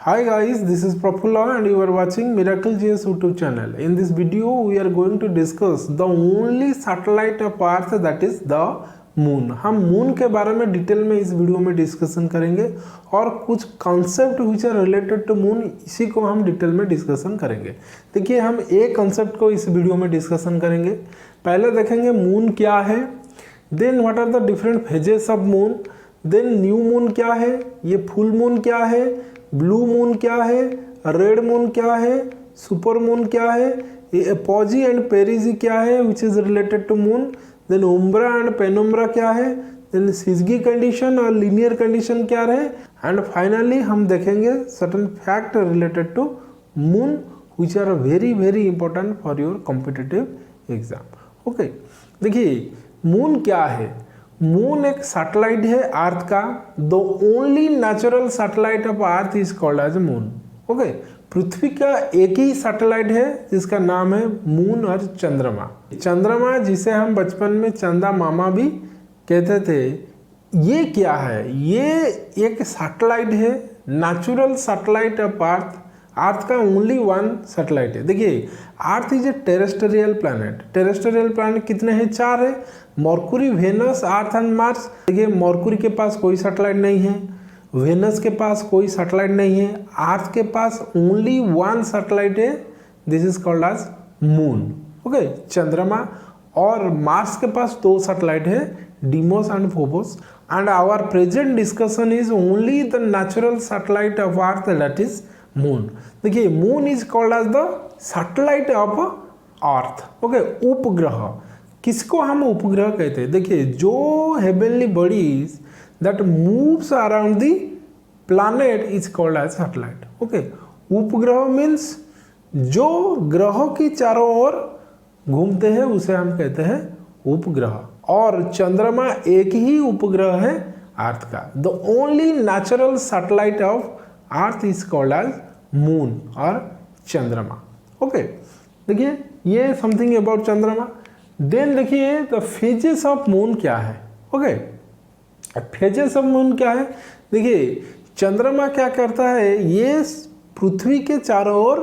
Hi guys, this is Prafulla and you are watching Miracle GS YouTube channel. In this video, we are going to discuss the only satellite of Earth that is the moon. हम moon के बारे में detail में इस video में discussion करेंगे और कुछ concept which are related to moon इसी को हम डिटेल में डिस्कशन करेंगे. देखिए हम एक कॉन्सेप्ट को इस वीडियो में डिस्कशन करेंगे. पहले देखेंगे मून क्या है, then what are the different phases of moon, then new moon क्या है, ये फुल मून क्या है, ब्लू मून क्या है, रेड मून क्या है, सुपर मून क्या है, ये एपोजी एंड पेरिजी क्या है which is related to moon, then umbra and penumbra क्या है, देन सिजगी कंडीशन और लीनियर कंडीशन क्या है, एंड फाइनली हम देखेंगे certain fact related to moon which are very very important for your competitive exam. Okay, देखिए moon क्या है. मून एक सैटेलाइट है अर्थ का. The only natural satellite of earth is called as moon. Okay, पृथ्वी का एक ही सैटेलाइट है जिसका नाम है मून और चंद्रमा. चंद्रमा जिसे हम बचपन में चंदा मामा भी कहते थे, ये क्या है, ये एक सैटेलाइट है, natural satellite of earth. Earth का ओनली वन सैटेलाइट है. देखिए earth is a terrestrial planet. Terrestrial planet कितने हैं? 4 है. Mercury, Venus, Earth and Mars. देखिए मरकुरी के पास कोई सैटेलाइट नहीं है, वेनस के पास कोई सैटेलाइट नहीं है, अर्थ के पास ओनली वन सैटेलाइट है, this is called as moon. Okay, चंद्रमा. और मार्स के पास 2 सैटेलाइट है, Deimos and Phobos. And our present discussion is only the natural satellite of earth that is moon. देखिए moon is called as the satellite of earth. Okay, उपग्रह. किसको हम उपग्रह कहते हैं? देखिए जो heavenly bodies that moves around the planet is called as satellite. Okay, उपग्रह मीन्स जो ग्रहों की चारों ओर घूमते हैं उसे हम कहते हैं उपग्रह. और चंद्रमा एक ही उपग्रह है अर्थ का. The only natural satellite of earth is called as moon और चंद्रमा. ओके, देखिए ये समथिंग अबाउट चंद्रमा. देन देखिए द फेजेस ऑफ मून क्या है. ओके, फेजेस ऑफ मून क्या है? देखिए चंद्रमा क्या करता है, ये पृथ्वी के चारों ओर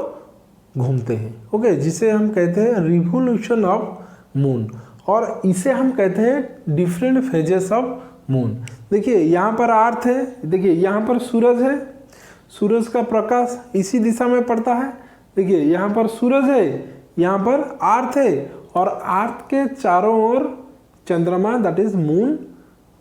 घूमते हैं. ओके, जिसे हम कहते हैं रिवोल्यूशन ऑफ मून, और इसे हम कहते हैं डिफरेंट फेजेस ऑफ मून. देखिए यहाँ पर अर्थ है, देखिए यहाँ पर सूरज है, सूरज का प्रकाश इसी दिशा में पड़ता है. देखिए यहाँ पर सूरज है, यहाँ पर अर्थ है, और अर्थ के चारों ओर चंद्रमा दैट इज मून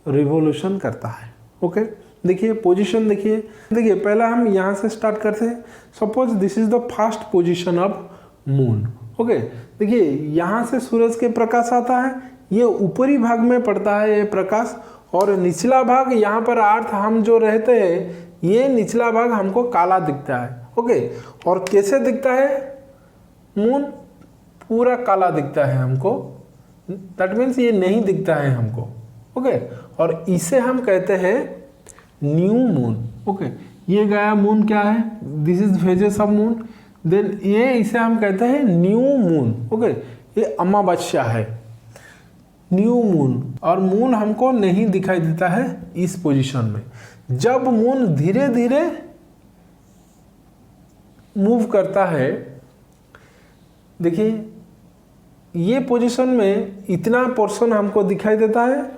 रिवोल्यूशन करता है. ओके, देखिए पोजीशन देखिए. देखिए पहला हम यहाँ से स्टार्ट करते हैं. Suppose this is the first position of moon. Okay, देखिए यहाँ से सूरज के प्रकाश आता है, ये ऊपरी भाग में पड़ता है ये प्रकाश, और निचला भाग यहाँ पर अर्थ हम जो रहते हैं ये निचला भाग हमको काला दिखता है. ओके, और कैसे दिखता है? मून पूरा काला दिखता है हमको, दैट मीन्स ये नहीं दिखता है हमको. ओके, और इसे हम कहते हैं न्यू मून. ओके, ये गया मून क्या है, this is phases of moon. Then ये इसे हम कहते हैं न्यू मून. ओके, ये अमावस्या है, न्यू मून. और मून हमको नहीं दिखाई देता है इस पोजीशन में. जब मून धीरे धीरे मूव करता है, देखिए ये पोजीशन में इतना पोर्शन हमको दिखाई देता है,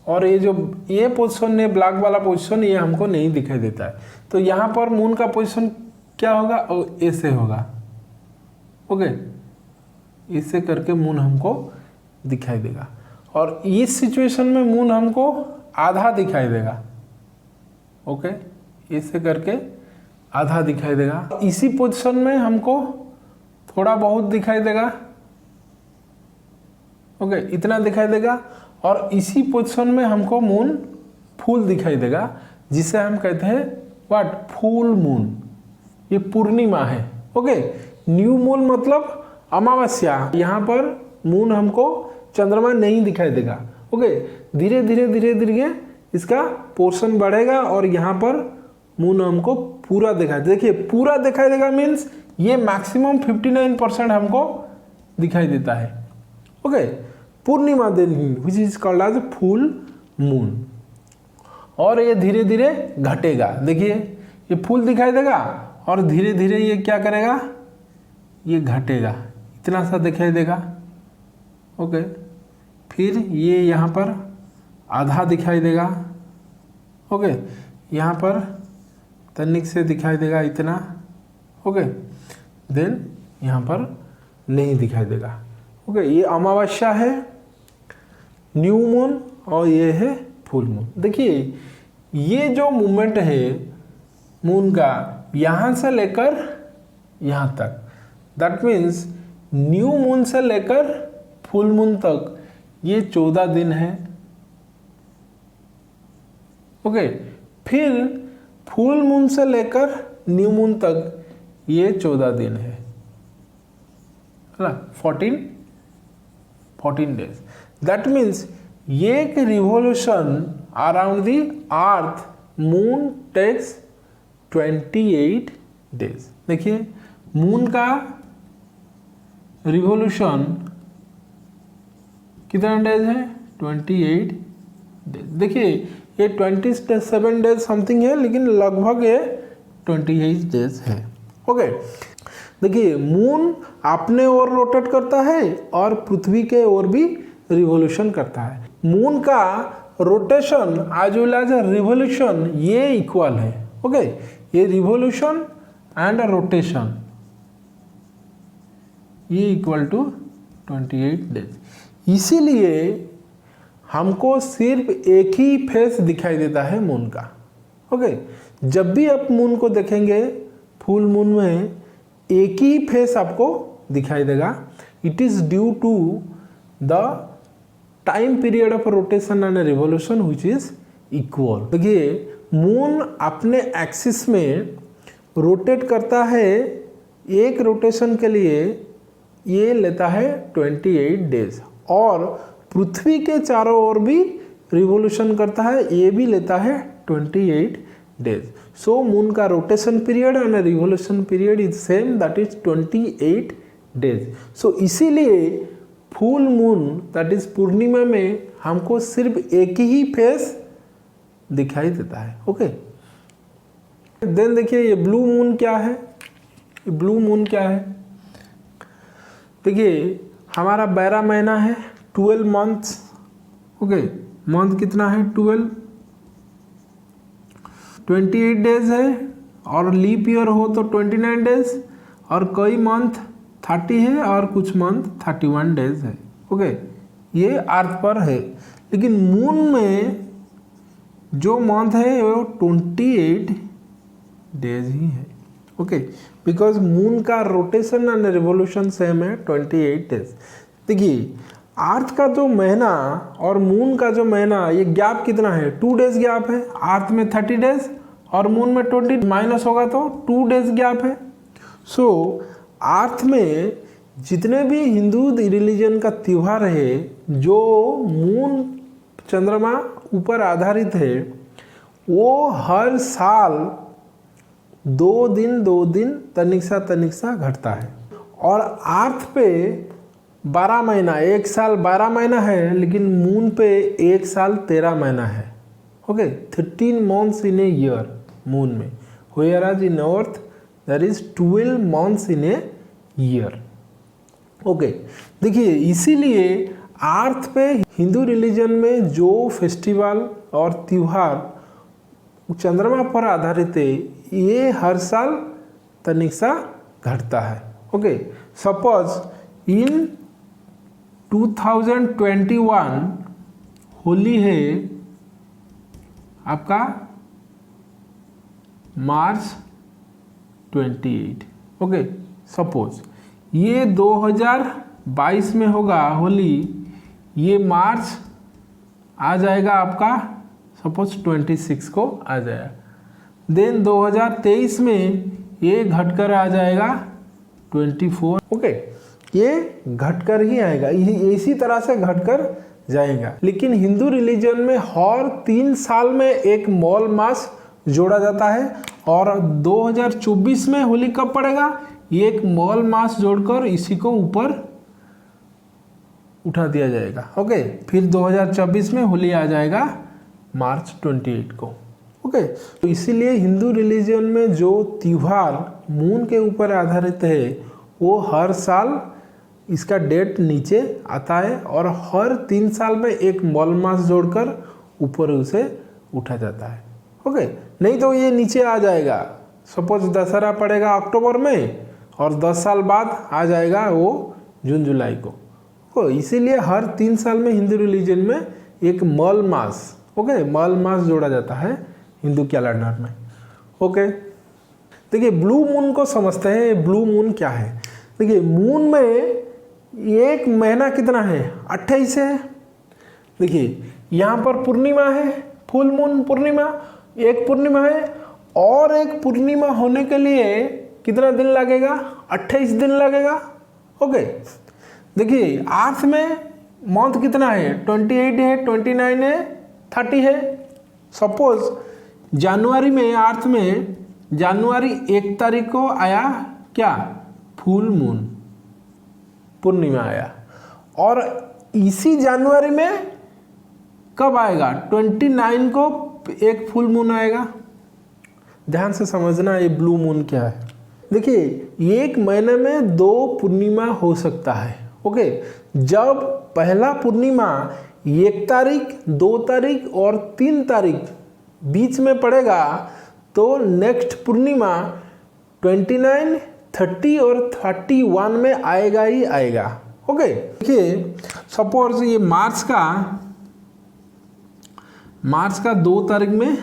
और ये जो ये पोजीशन है ब्लैक वाला पोजीशन ये हमको नहीं दिखाई देता है. तो यहाँ पर मून का पोजीशन क्या होगा? और ऐसे होगा. ओके, इससे करके मून हमको दिखाई देगा, और इस सिचुएशन में मून हमको आधा दिखाई देगा. ओके, इससे करके आधा दिखाई देगा. इसी पोजीशन में हमको थोड़ा बहुत दिखाई देगा. ओके, इतना दिखाई देगा. और इसी पोजीशन में हमको मून फुल दिखाई देगा, जिसे हम कहते हैं व्हाट, फुल मून. ये पूर्णिमा है. ओके, न्यू मून मतलब अमावस्या. यहाँ पर मून हमको चंद्रमा नहीं दिखाई देगा. ओके, धीरे धीरे धीरे धीरे इसका पोर्शन बढ़ेगा, और यहाँ पर मून हमको पूरा दिखाई. देखिए पूरा दिखाई देगा मीन्स ये मैक्सिमम 59% हमको दिखाई देता है. ओके, पूर्णिमा दिन which is called as full moon. और ये धीरे धीरे घटेगा. देखिए ये फुल दिखाई देगा और धीरे धीरे ये क्या करेगा, ये घटेगा, इतना सा दिखाई देगा। ओके, फिर ये यहाँ पर आधा दिखाई देगा। ओके, यहाँ पर तनिक से दिखाई देगा इतना। ओके, देन यहाँ पर नहीं दिखाई देगा। ओके, ये अमावस्या है, न्यू मून, और ये है फुल मून। देखिए ये जो मूवमेंट है मून का यहाँ से लेकर यहाँ तक, दैट मीन्स न्यू मून से लेकर फुल मून तक ये 14 दिन है। ओके, फिर फुल मून से लेकर न्यू मून तक ये 14 दिन है ना, 14 डेज। दैट मीन्स एक revolution around the earth moon takes 28 days. देखिए मून का रिवॉल्यूशन कितना डेज है, 28 डेज। देखिए ये 27 डेज समथिंग है, लेकिन लगभग ये 28 डेज है। ओके, देखिए मून अपने ओर रोटेट करता है और पृथ्वी के ओर भी रिवॉल्यूशन करता है। मून का rotation as well as revolution ये इक्वल है। ओके, ये रिवॉल्यूशन एंड रोटेशन ये इक्वल टू 28 डेज। इसीलिए हमको सिर्फ एक ही फेस दिखाई देता है मून का। ओके, जब भी आप मून को देखेंगे फुल मून में एक ही फेस आपको दिखाई देगा। It is due to the time period of rotation and revolution which is equal. देखिए मून अपने एक्सिस में रोटेट करता है, एक रोटेशन के लिए ये लेता है 28 डेज, और पृथ्वी के चारों ओर भी रिवॉल्यूशन करता है, ये भी लेता है 28 डेज। सो मून का rotation period and revolution period is same, that is 28 days. So इसीलिए फुल मून दैट इज पूर्णिमा में हमको सिर्फ एक ही फेस दिखाई देता है। ओके, देन देखिए ये ब्लू मून क्या है। ये ब्लू मून क्या है, देखिए हमारा 12 महीना है, 12 मंथ्स। ओके, मंथ कितना है 12, 28 डेज है, और लीप ईयर हो तो 29 डेज, और कई मंथ 30 है और कुछ मंथ 31 डेज है। ओके, ये अर्थ पर है, लेकिन मून में जो मंथ है वो 28 डेज ही है। ओके, बिकॉज मून का रोटेशन एंड रिवॉल्यूशन सेम है 28 डेज। देखिए अर्थ का जो महीना और मून का जो महीना ये गैप कितना है, 2 डेज गैप है। अर्थ में 30 डेज और मून में 20 माइनस होगा तो 2 डेज गैप है। सो अर्थ में जितने भी हिंदू रिलीजन का त्यौहार है जो मून चंद्रमा ऊपर आधारित है, वो हर साल 2 दिन तनिक सा घटता है। और अर्थ पे 12 महीना, एक साल 12 महीना है, लेकिन मून पे एक साल 13 महीना है। Okay, 13 months in a year moon में, whereas in earth there is 12 months in a year. Okay, देखिए इसीलिए अर्थ पे हिंदू रिलीजन में जो फेस्टिवल और त्यौहार चंद्रमा पर आधारित है, ये हर साल तनिक सा घटता है। ओके, सपोज इन 2021 होली है आपका मार्च 28। ओके, सपोज ये 2022 में होगा होली, ये मार्च आ जाएगा आपका सपोज 26 को आ जाएगा। देन 2023 में ये घटकर आ जाएगा 24। ओके, ये घटकर ही आएगा, इसी तरह से घटकर जाएगा। लेकिन हिंदू रिलीजन में हर 3 साल में एक मौल मास जोड़ा जाता है, और 2024 में होली कब पड़ेगा, ये एक मौल मास जोड़कर इसी को ऊपर उठा दिया जाएगा। ओके, फिर 2024 में होली आ जाएगा मार्च 28 को। ओके, तो इसीलिए हिंदू रिलीजन में जो त्यौहार मून के ऊपर आधारित है वो हर साल इसका डेट नीचे आता है और हर 3 साल में एक मलमास जोड़कर ऊपर उसे उठा जाता है। ओके, नहीं तो ये नीचे आ जाएगा। सपोज दशहरा पड़ेगा अक्टूबर में और 10 साल बाद आ जाएगा वो जून जुलाई को। तो इसीलिए हर 3 साल में हिंदू रिलीजन में एक मल मास, ओके, मल मास जोड़ा जाता है हिंदू कैलेंडर में। ओके, देखिए ब्लू मून को समझते हैं। ब्लू मून क्या है? देखिए मून में एक महीना कितना है? 28 है। देखिए यहाँ पर पूर्णिमा है, फुल मून पूर्णिमा, एक पूर्णिमा है और एक पूर्णिमा होने के लिए कितना दिन लगेगा? 28 दिन लगेगा। ओके, देखिए अर्थ में मंथ कितना है? 28 है, 29 है, 30 है। सपोज जनवरी में अर्थ में जनवरी 1 तारीख को आया क्या? फुल मून, पूर्णिमा आया। और इसी जनवरी में कब आएगा? 29 को एक फुल मून आएगा। ध्यान से समझना ये ब्लू मून क्या है। देखिए एक महीने में 2 पूर्णिमा हो सकता है। ओके, जब पहला पूर्णिमा 1 तारीख, 2 तारीख और 3 तारीख बीच में पड़ेगा तो नेक्स्ट पूर्णिमा 29, 30 और 31 में आएगा ही आएगा। ओके, देखिए सपोज ये मार्च का 2 तारीख में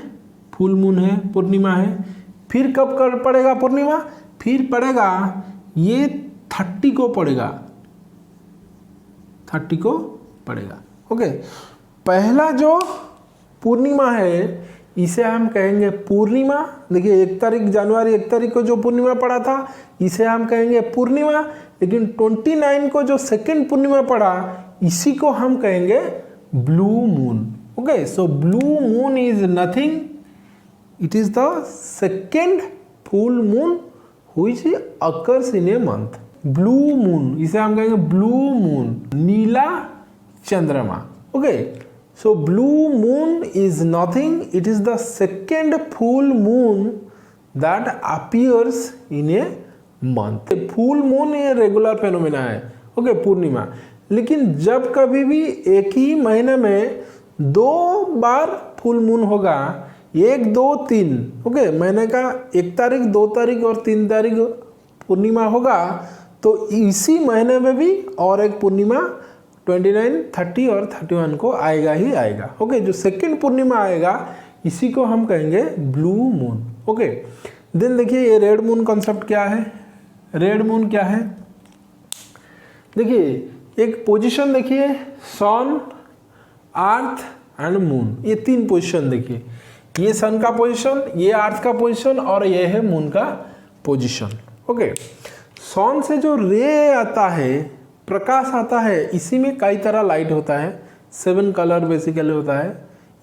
फुल मून है, पूर्णिमा है। फिर कब कर पड़ेगा पूर्णिमा? फिर पड़ेगा ये 30 को पड़ेगा, 30 को पड़ेगा। ओके, पहला जो पूर्णिमा है इसे हम कहेंगे पूर्णिमा। देखिए 1 तारीख जनवरी 1 तारीख को जो पूर्णिमा पड़ा था इसे हम कहेंगे पूर्णिमा। लेकिन 29 को जो सेकेंड पूर्णिमा पड़ा इसी को हम कहेंगे blue moon. Okay, so blue moon is nothing, it is the second full moon which occurs in a month. Blue moon, इसे हम कहेंगे ब्लू मून, नीला चंद्रमा। Okay, so blue moon is nothing, it is the second full moon that appears in a month. Full moon ये regular phenomena है। Okay, पूर्णिमा। लेकिन जब कभी भी एक ही महीने में 2 बार फुल मून होगा, 1, 2, 3, ओके, महीने का 1 तारीख, 2 तारीख और 3 तारीख पूर्णिमा होगा तो इसी महीने में भी और एक पूर्णिमा 29, 30 और 31 को आएगा ही आएगा। ओके, जो सेकेंड पूर्णिमा आएगा इसी को हम कहेंगे ब्लू मून। ओके, देन देखिए ये रेड मून कॉन्सेप्ट क्या है? रेड मून क्या है? देखिए एक पोजीशन देखिए, सन, अर्थ एंड मून, ये 3 पोजीशन देखिए। ये सन का पोजीशन, ये अर्थ का पोजीशन और ये है मून का पोजीशन। ओके, सन से जो रे आता है, प्रकाश आता है, इसी में कई तरह लाइट होता है। 7 कलर बेसिकली होता है।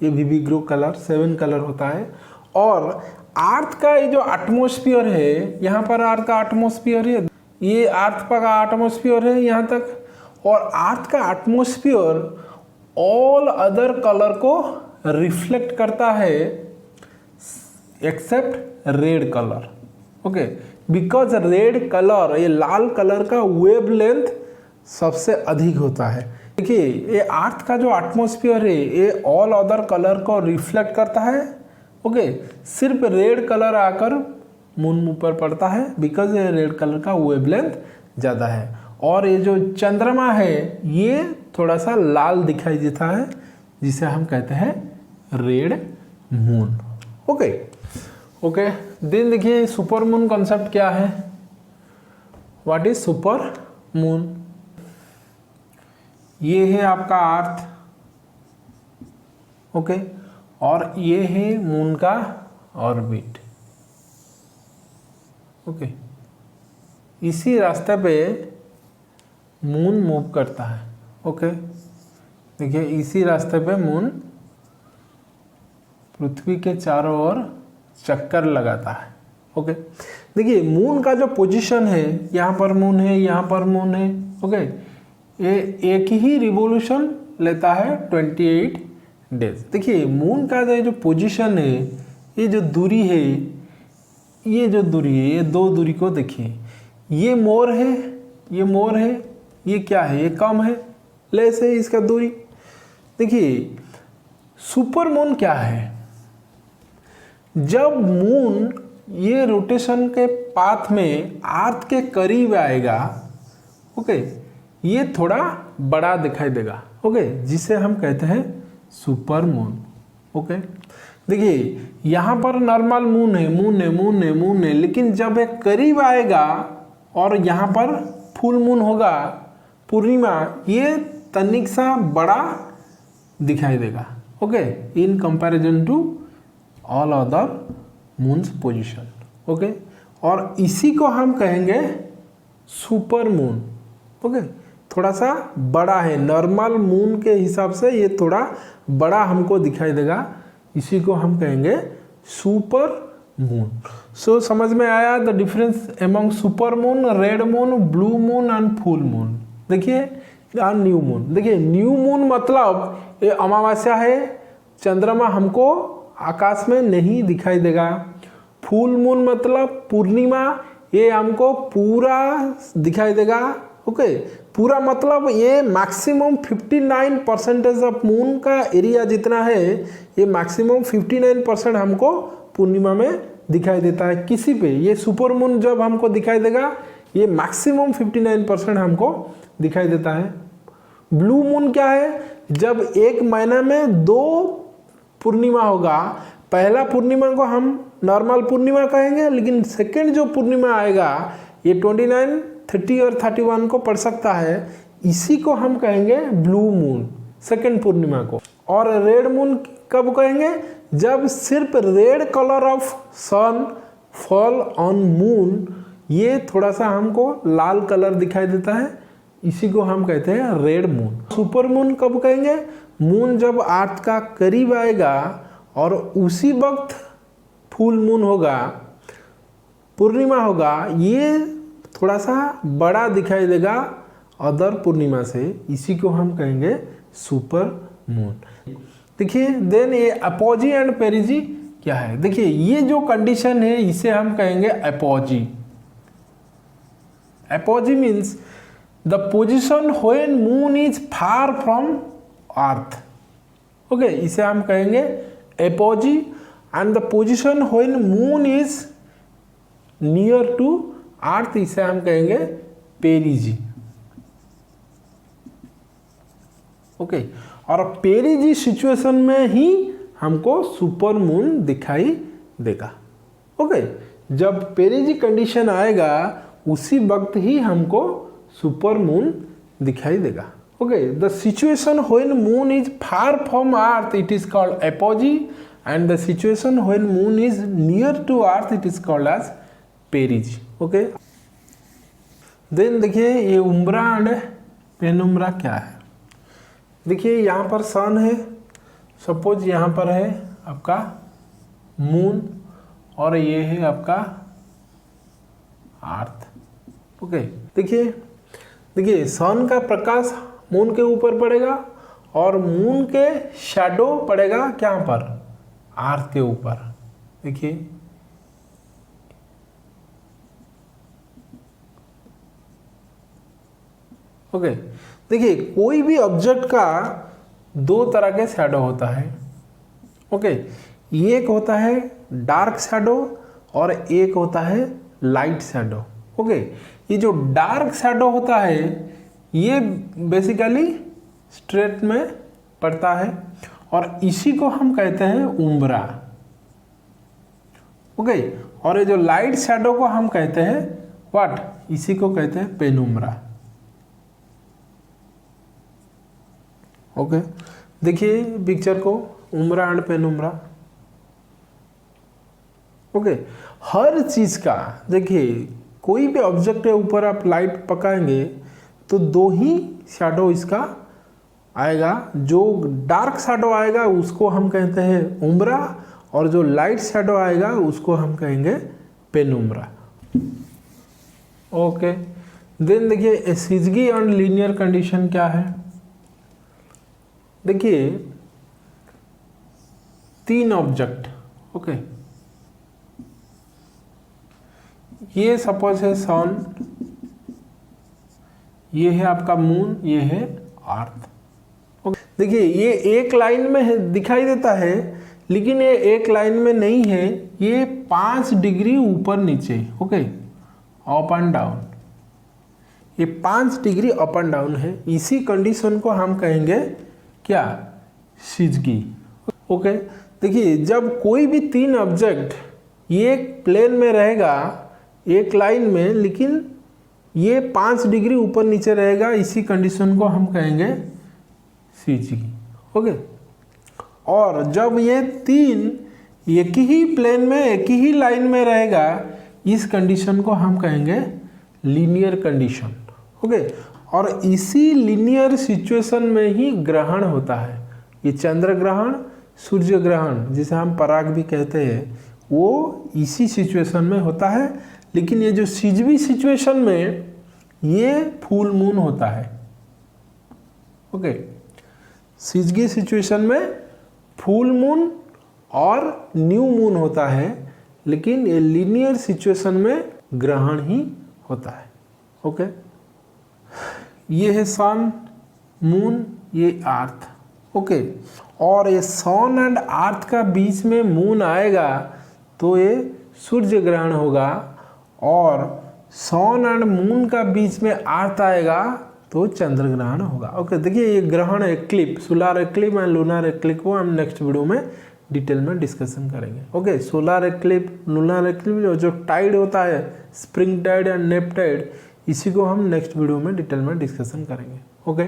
ये वीवी ग्रो कलर 7 कलर होता है। और अर्थ का ये जो एटमॉस्फेयर है, यहाँ पर अर्थ का एटमॉस्फेयर है, ये अर्थ का एटमॉस्फेयर है यहाँ तक। और अर्थ का एटमॉस्फेयर ऑल अदर कलर को रिफ्लेक्ट करता है except red colour. Okay, because red colour, ये लाल कलर का वेवलेंथ सबसे अधिक होता है। देखिए ये अर्थ का जो एटमॉस्फेयर है ये ऑल अदर कलर को रिफ्लेक्ट करता है। ओके, सिर्फ रेड कलर आकर मून ऊपर पड़ता है बिकॉज ये रेड कलर का वेवलेंथ ज़्यादा है। और ये जो चंद्रमा है ये थोड़ा सा लाल दिखाई देता है जिसे हम कहते हैं red moon. Okay okay, then देखिए सुपर मून कॉन्सेप्ट क्या है? What is super moon? ये है आपका अर्थ, ओके, और ये है मून का ऑर्बिट। ओके, इसी रास्ते पे मून मूव करता है। ओके, देखिए इसी रास्ते पे मून पृथ्वी के चारों ओर चक्कर लगाता है। ओके, देखिए मून का जो पोजीशन है, यहाँ पर मून है, यहाँ पर मून है। ओके, ये एक ही रिवोल्यूशन लेता है 28 डेज। देखिए मून का जो पोजीशन है ये जो दूरी है, ये जो दूरी है, ये दो दूरी को देखिए, ये मोर है, ये मोर है, ये क्या है, ये कम है, लेस है इसका दूरी। देखिए सुपर मून क्या है, जब मून ये रोटेशन के पाथ में अर्थ के करीब आएगा, ओके, ये थोड़ा बड़ा दिखाई देगा, ओके, जिसे हम कहते हैं सुपर मून। ओके, देखिए यहाँ पर नॉर्मल मून है, मून है, मून है, मून है, लेकिन जब ये करीब आएगा और यहाँ पर फुल मून होगा, पूर्णिमा, ये तनिक सा बड़ा दिखाई देगा, okay, in comparison to all other moons position. Okay, और इसी को हम कहेंगे सुपर मून। ओके, थोड़ा सा बड़ा है, नॉर्मल मून के हिसाब से ये थोड़ा बड़ा हमको दिखाई देगा, इसी को हम कहेंगे सुपर मून। सो समझ में आया the difference among super moon, red moon, blue moon and full moon. देखिए न्यू मून, देखिए न्यू मून मतलब ये अमावस्या है, चंद्रमा हमको आकाश में नहीं दिखाई देगा। फुल मून मतलब पूर्णिमा, ये हमको पूरा दिखाई देगा। ओके, पूरा मतलब ये मैक्सिमम 59% ऑफ मून का एरिया जितना है, ये मैक्सिमम 59% हमको पूर्णिमा में दिखाई देता है किसी पे। ये सुपर मून जब हमको दिखाई देगा, ये मैक्सिमम 59% हमको दिखाई देता है। ब्लू मून क्या है, जब एक महीना में 2 पूर्णिमा होगा, पहला पूर्णिमा को हम नॉर्मल पूर्णिमा कहेंगे, लेकिन सेकेंड जो पूर्णिमा आएगा ये 29, 30 और 31 को पड़ सकता है, इसी को हम कहेंगे ब्लू मून, सेकेंड पूर्णिमा को। और रेड मून कब कहेंगे, जब सिर्फ red colour of sun fall on moon, ये थोड़ा सा हमको लाल कलर दिखाई देता है, इसी को हम कहते हैं रेड मून। सुपर मून कब कहेंगे, मून जब अर्थ का करीब आएगा और उसी वक्त फुल मून होगा, पूर्णिमा होगा, ये थोड़ा सा बड़ा दिखाई देगा अदर पूर्णिमा से, इसी को हम कहेंगे सुपर मून। देखिए देन ये अपोजी एंड पेरिजी क्या है, देखिए ये जो कंडीशन है इसे हम कहेंगे apogee. Apogee means the position when moon is far from earth. Okay, इसे हम कहेंगे apogee. And the position when moon is near to earth, इसे हम कहेंगे पेरिजी। ओके, और पेरिजी सिचुएशन में ही हमको सुपर मून दिखाई देगा। ओके, जब पेरिजी कंडीशन आएगा उसी वक्त ही हमको सुपर मून दिखाई देगा। Okay, the situation when moon is far from earth it is called apogee, and the situation when moon is near to earth it is called as perigee. Okay, then देखिए ये उम्ब्रा and penumbra क्या है। देखिए यहाँ पर सन है, suppose यहाँ पर है आपका मून, और ये है आपका अर्थ। ओके, देखिए सन का प्रकाश मून के ऊपर पड़ेगा और मून के शैडो पड़ेगा क्या पर, अर्थ के ऊपर। देखिए ओके, देखिए कोई भी ऑब्जेक्ट का 2 तरह के शैडो होता है। ओके, एक होता है डार्क शैडो और एक होता है लाइट शैडो। ओके, ये जो डार्क शैडो होता है ये बेसिकली स्ट्रेट में पड़ता है और इसी को हम कहते हैं उम्ब्रा। ओके, और ये जो लाइट शैडो को हम कहते हैं व्हाट, इसी को कहते हैं पेनुम्ब्रा। ओके, देखिए पिक्चर को, उम्ब्रा एंड पेनुम्ब्रा। ओके, हर चीज का देखिए कोई भी ऑब्जेक्ट के ऊपर आप लाइट पकाएंगे तो 2 ही शैडो इसका आएगा। जो डार्क शैडो आएगा उसको हम कहते हैं उम्ब्रा, और जो लाइट शैडो आएगा उसको हम कहेंगे पेनुम्ब्रा। ओके, देन देखिए सिजगी एंड लीनियर कंडीशन क्या है। देखिए 3 ऑब्जेक्ट, ओके ये सपोज है सन, ये है आपका मून, ये है अर्थ। देखिए ये एक लाइन में है, दिखाई देता है, लेकिन ये एक लाइन में नहीं है, ये 5 डिग्री ऊपर नीचे, ओके, अप एंड डाउन, ये 5 डिग्री अप एंड डाउन है। इसी कंडीशन को हम कहेंगे क्या, सिजगी। ओके, देखिए जब कोई भी 3 ऑब्जेक्ट ये प्लेन में रहेगा एक लाइन में, लेकिन ये 5 डिग्री ऊपर नीचे रहेगा, इसी कंडीशन को हम कहेंगे सिजगी। ओके, और जब ये 3 एक ही प्लेन में एक ही लाइन में रहेगा, इस कंडीशन को हम कहेंगे लीनियर कंडीशन। ओके, और इसी लीनियर सिचुएशन में ही ग्रहण होता है। ये चंद्र ग्रहण, सूर्य ग्रहण, जिसे हम पराग भी कहते हैं, वो इसी सिचुएशन में होता है। लेकिन ये जो सिजवी सिचुएशन में ये फुल मून होता है। ओके, सिजगी सिचुएशन में फुल मून और न्यू मून होता है, लेकिन ये लीनियर सिचुएशन में ग्रहण ही होता है। ओके, ये है सन, मून, ये अर्थ। ओके, और ये सन एंड अर्थ का बीच में मून आएगा तो ये सूर्य ग्रहण होगा, और सन एंड मून का बीच में अर्थ आएगा तो चंद्र ग्रहण होगा। ओके, देखिए ये ग्रहण eclipse, solar eclipse and lunar eclipse को हम नेक्स्ट वीडियो में डिटेल में डिस्कशन करेंगे। Okay, solar eclipse, lunar eclipse, जो टाइड होता है, spring tide and neap tide, इसी को हम नेक्स्ट वीडियो में डिटेल में डिस्कशन करेंगे। ओके,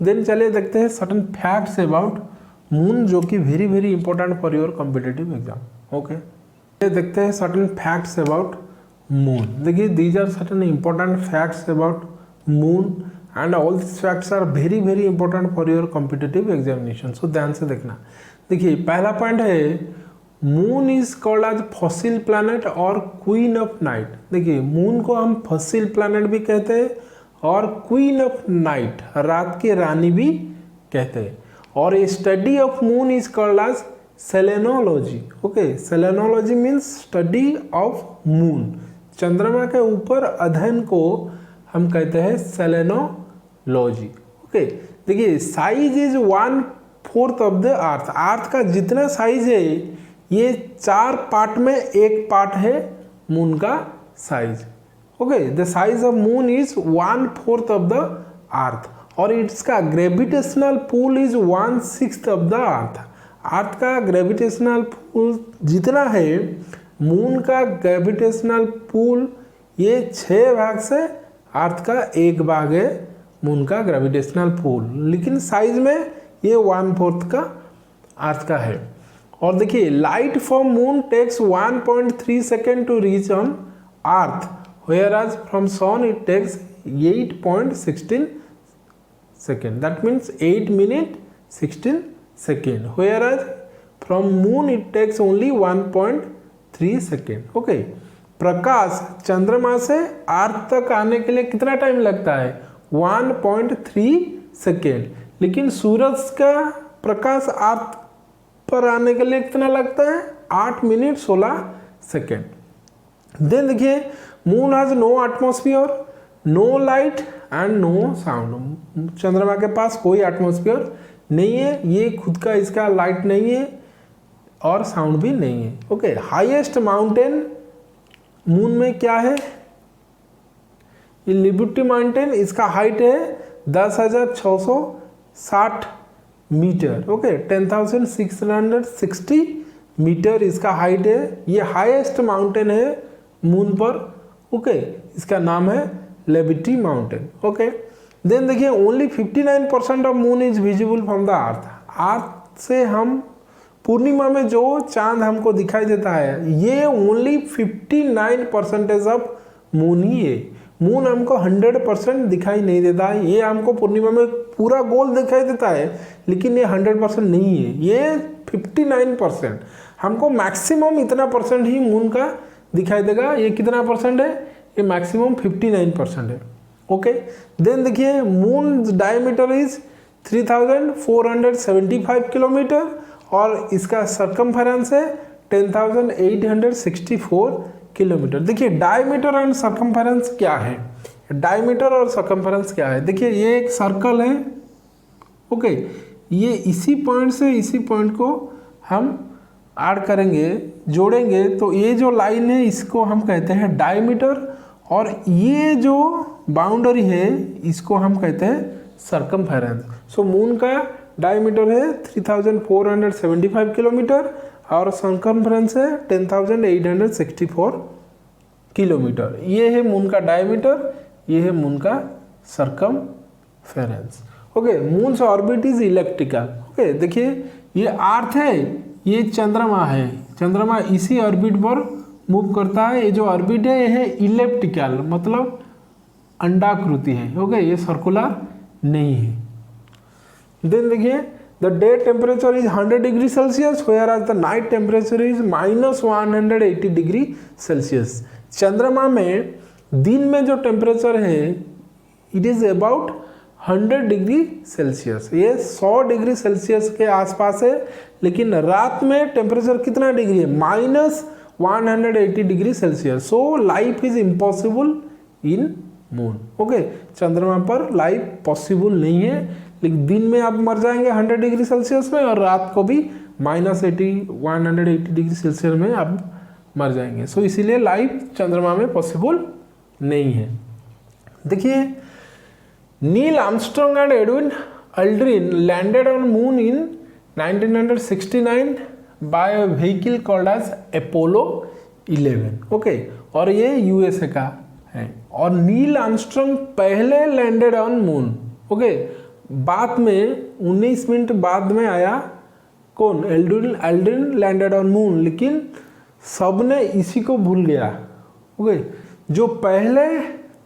देन चलिए देखते हैं सर्टेन फैक्ट्स अबाउट मून, जो कि very very important for your competitive exam. Okay, ये देखते हैं सर्टेन फैक्ट्स अबाउट मून। देखिए these are certain important facts about moon and all this facts are very very important for your competitive examination. So ध्यान से देखना। देखिए पहला point है, moon is called as fossil planet और queen of night. देखिए moon को हम फॉसिल प्लैनेट भी कहते हैं और क्वीन ऑफ नाइट, रात की रानी भी कहते हैं। और ये study of moon is called as selenology. Okay, selenology means study of moon, चंद्रमा के ऊपर अध्ययन को हम कहते हैं सेलेनोलॉजी। ओके, देखिए size is 1/4 of the earth. Earth का जितना साइज है ये 4 पार्ट में एक पार्ट है मून का size. Okay, the size of moon is 1/4 of the earth, और इसका gravitational pull is 1/6 of the earth. Earth का ग्रेविटेशनल पुल जितना है, मून का ग्रेविटेशनल पुल ये 6 भाग से अर्थ का 1 भाग है मून का ग्रेविटेशनल पुल, लेकिन साइज में ये 1/4 का अर्थ का है। और देखिए light from moon takes 1.3 second to reach on earth, whereas from sun it takes 8.16 second, that means 8 minutes 16 second, whereas from moon it takes only 1.3 second. Okay, प्रकाश चंद्रमा से अर्थ तक आने के लिए कितना टाइम लगता है, 1.3 सेकेंड, लेकिन सूरज का प्रकाश अर्थ पर आने के लिए कितना लगता है, 8 मिनट 16 सेकेंड। देन देखिए moon has no atmosphere, no light and no sound. चंद्रमा के पास कोई एटमॉस्फेयर नहीं है, ये खुद का इसका लाइट नहीं है और साउंड भी नहीं है। ओके, हाईएस्ट माउंटेन मून में क्या है, ये लिबर्टी माउंटेन, इसका हाइट है 10,660 मीटर। ओके, 10,660 मीटर इसका हाइट है, ये हाईएस्ट माउंटेन है मून पर। ओके, इसका नाम है लिबर्टी माउंटेन। ओके, देन देखिए only 59% of moon is visible from the earth. Earth से हम पूर्णिमा में जो चांद हमको दिखाई देता है, ये ओनली 59% ऑफ मून ही है। मून हमको 100% दिखाई नहीं देता है, ये हमको पूर्णिमा में पूरा गोल दिखाई देता है, लेकिन ये 100% नहीं है, ये 59%। हमको मैक्सिमम इतना परसेंट ही मून का दिखाई देगा। ये कितना परसेंट है, ये मैक्सिमम 59% है। ओके, देन देखिए मून डायमीटर इज 3,475 किलोमीटर और इसका सरकमफेरेंस है 10,864 किलोमीटर। देखिए डायमीटर एंड सर्कमफेरेंस क्या है, डायमीटर और सर्कमफेरेंस क्या है। देखिए ये एक सर्कल है, ओके, ये इसी पॉइंट से इसी पॉइंट को हम ऐड करेंगे, जोड़ेंगे, तो ये जो लाइन है इसको हम कहते हैं डायमीटर, और ये जो बाउंड्री है इसको हम कहते हैं सर्कमफेरेंस। सो मून का डायमीटर है 3475 किलोमीटर और सर्कमफेरेंस है 10864 किलोमीटर। ये है मून का डायमीटर, ये है मून का circumference. Okay, moons orbit is elliptical. Okay, देखिए ये अर्थ है, ये चंद्रमा है, चंद्रमा इसी ऑर्बिट पर मूव करता है। ये जो ऑर्बिट है ये है इलेप्टिकल, मतलब अंडाकृति है। ओके, ये सर्कुलर नहीं है। देन देखिए the day temperature is 100 degree celsius whereas the night temperature is -180 degree celsius. चंद्रमा में दिन में जो टेम्परेचर है it is about 100 degree celsius, ये 100 डिग्री सेल्सियस के आसपास है, लेकिन रात में टेम्परेचर कितना डिग्री है, -180 degree Celsius. So life is impossible in moon. Okay, चंद्रमा पर लाइफ पॉसिबल नहीं है, लेकिन दिन में आप मर जाएंगे 100 डिग्री सेल्सियस में, और रात को भी -180 डिग्री सेल्सियस में आप मर जाएंगे। सो इसीलिए लाइफ चंद्रमा में पॉसिबल नहीं है। देखिए Neil Armstrong and Edwin Aldrin landed on moon in 1969 by a vehicle called as Apollo 11। Okay, और ये यूएसए का है। और नील आर्मस्ट्रांग पहले लैंडेड ऑन मून। ओके, बाद में 19 मिनट बाद में आया कौन, एल्ड्रिन लैंडेड ऑन मून, लेकिन सबने इसी को भूल गया। ओके, जो पहले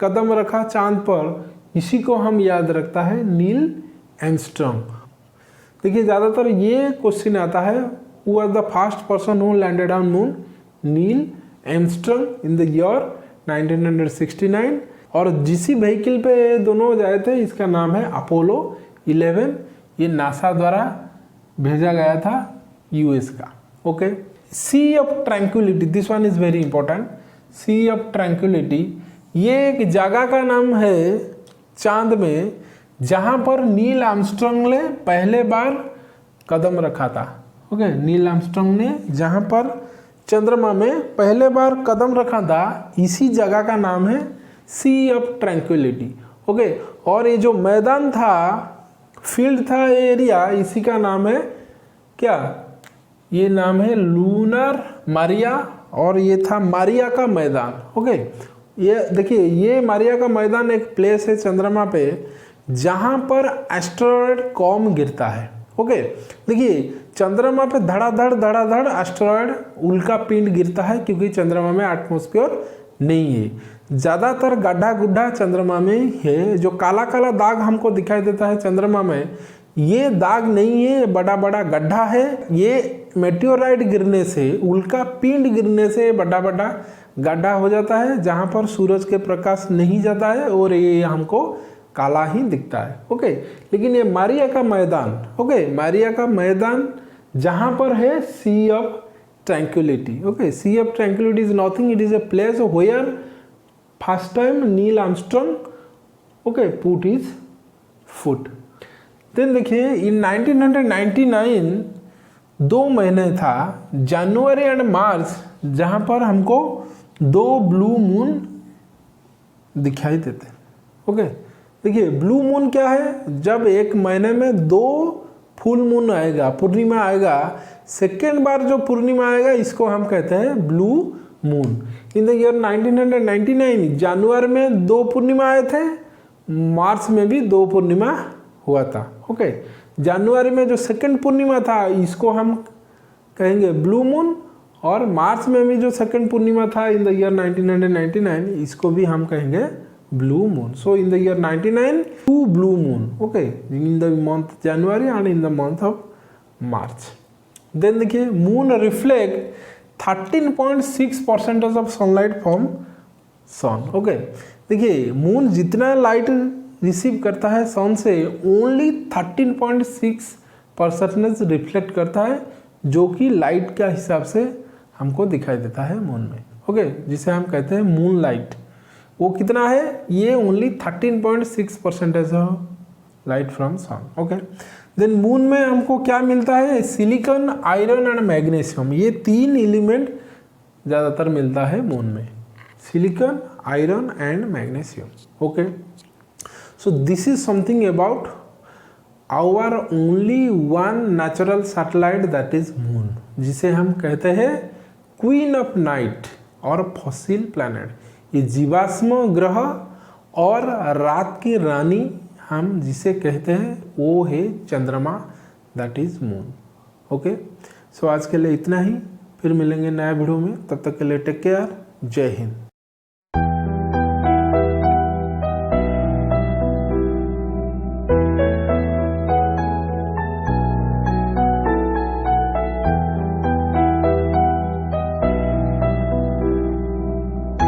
कदम रखा चांद पर इसी को हम याद रखता है, नील आर्मस्ट्रांग। देखिए ज़्यादातर ये क्वेश्चन आता है, who was the first person who landed on moon, Neil Armstrong in the year 1969। और जिसी व्हीकल पे दोनों जाए थे इसका नाम है अपोलो 11। ये नासा द्वारा भेजा गया था यूएस का। Okay, sea of tranquility, this one is very important. Sea of tranquility ये एक जगह का नाम है चांद में जहां पर नील आर्मस्ट्रांग ने पहले बार कदम रखा था। ओके, नील आर्मस्ट्रांग ने जहां पर चंद्रमा में पहले बार कदम रखा था, इसी जगह का नाम है सी ऑफ ट्रैंक्विलिटी। ओके, और ये जो मैदान था, फील्ड था, एरिया, इसी का नाम है क्या, ये नाम है लूनर मारिया, और ये था मारिया का मैदान। ओके, ये देखिए ये मारिया का मैदान एक प्लेस है चंद्रमा पे जहां पर एस्टेरॉयड कॉम गिरता है। ओके, देखिए चंद्रमा पे धड़ाधड़ एस्टेरॉयड उल्का पिंड गिरता है, क्योंकि चंद्रमा में एटमॉस्फेयर नहीं है। ज़्यादातर गड्ढा गुड्ढा चंद्रमा में है। जो काला काला दाग हमको दिखाई देता है चंद्रमा में, ये दाग नहीं है, बड़ा बड़ा गड्ढा है। ये मेटियोराइट गिरने से, उल्का पिंड गिरने से बड़ा बड़ा गड्ढा हो जाता है, जहाँ पर सूरज के प्रकाश नहीं जाता है, और ये हमको काला ही दिखता है। ओके, लेकिन ये मारिया का मैदान, ओके, मारिया का मैदान जहाँ पर है sea of tranquillity. Okay, sea of tranquillity is nothing, it is a place where first time Neil Armstrong okay put his foot. Then देखिए इन 1999 2 महीने था, जनवरी एंड मार्च, जहाँ पर हमको 2 ब्लू मून दिखाई देते। ओके, देखिए ब्लू मून क्या है, जब एक महीने में 2 फुल मून आएगा, पूर्णिमा आएगा, सेकेंड बार जो पूर्णिमा आएगा इसको हम कहते हैं blue moon. In the year 1999 जनवरी में 2 पूर्णिमा आए थे, मार्च में भी 2 पूर्णिमा हुआ था। ओके, जनवरी में जो सेकेंड पूर्णिमा था इसको हम कहेंगे ब्लू मून, और मार्च में भी जो सेकेंड पूर्णिमा था इन द ईयर 1999 इसको भी हम कहेंगे blue moon. So in the year 99 2 blue moon, okay, in the month January and in the month of March. Then देखिए moon reflect 13.6% of sunlight from sun. Okay, देखिए मून जितना light receive करता है सन से, ओनली 13.6% रिफ्लेक्ट करता है, जो कि लाइट के हिसाब से हमको दिखाई देता है मून में। ओके, जिसे हम कहते हैं मून लाइट। वो कितना है, ये ओनली 13.6% है light from sun. Okay, then moon में हमको क्या मिलता है, सिलिकॉन, आयरन एंड मैग्नीशियम, ये 3 एलिमेंट ज़्यादातर मिलता है मून में, silicon, iron and magnesium. Okay, so this is something about our only one natural satellite that is moon, जिसे हम कहते हैं क्वीन ऑफ नाइट और फॉसिल प्लैनेट। ये जीवाश्म ग्रह और रात की रानी हम जिसे कहते हैं वो है चंद्रमा, दैट इज मून। ओके, सो आज के लिए इतना ही, फिर मिलेंगे नया वीडियो में, तब तक के लिए टेक केयर, जय हिंद।